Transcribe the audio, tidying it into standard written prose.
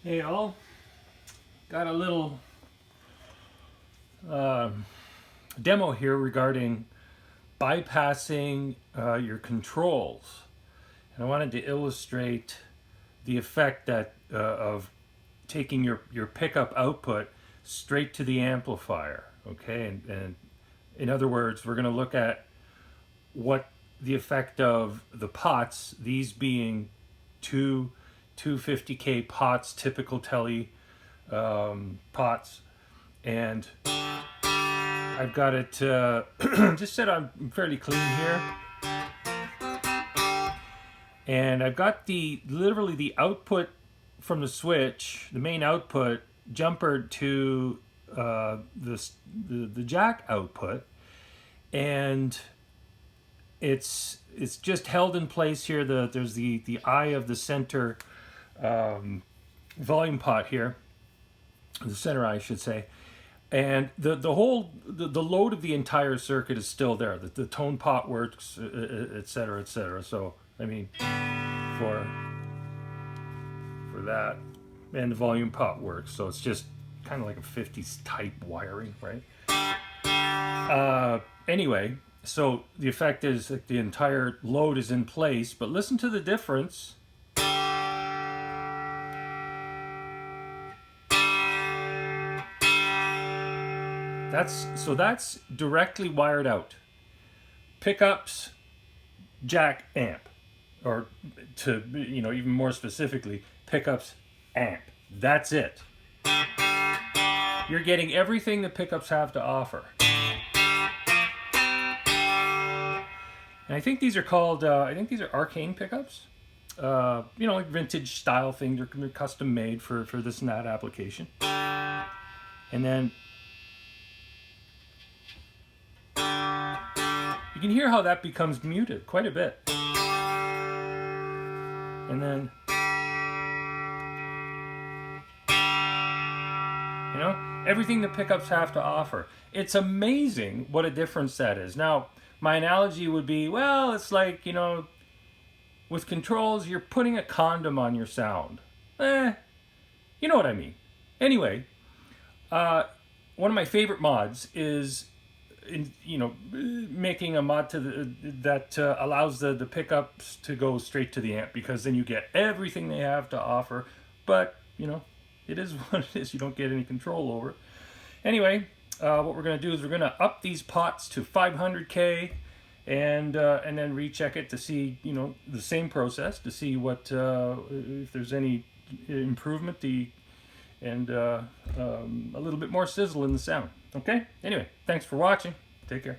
Hey all, got a little demo here regarding bypassing your controls. And I wanted to illustrate the effect that of taking your pickup output straight to the amplifier. Okay, and in other words, we're going to look at what the effect of the pots, these being two 250K pots, typical Tele pots, and I've got it just set on fairly clean here, and I've got literally the output from the switch, the main output, jumpered to the jack output, and it's just held in place here. There's the eye of the center volume pot here, the center eye I should say, and the load of the entire circuit is still there. The tone pot works, etc., etc. So I mean, for that, and the volume pot works. So it's just kind of like a 50s type wiring, right? Anyway, so the effect is like the entire load is in place, but listen to the difference. That's directly wired out. Pickups, jack, amp, or to even more specifically, pickups, amp. That's it. You're getting everything the pickups have to offer. And I think these are called, I think these are Arcane pickups. Like vintage style thing. They're custom made for this and that application. And then you can hear how that becomes muted quite a bit. And then, everything the pickups have to offer. It's amazing what a difference that is. Now, my analogy would be, well, it's like, with controls, you're putting a condom on your sound. You know what I mean. Anyway, one of my favorite mods is making a mod that allows the pickups to go straight to the amp, because then you get everything they have to offer, but it is what it is. You don't get any control over it. Anyway, what we're going to do is we're going to up these pots to 500K and then recheck it to see the same process to see what if there's any improvement, and a little bit more sizzle in the sound. Okay, anyway, thanks for watching. Take care.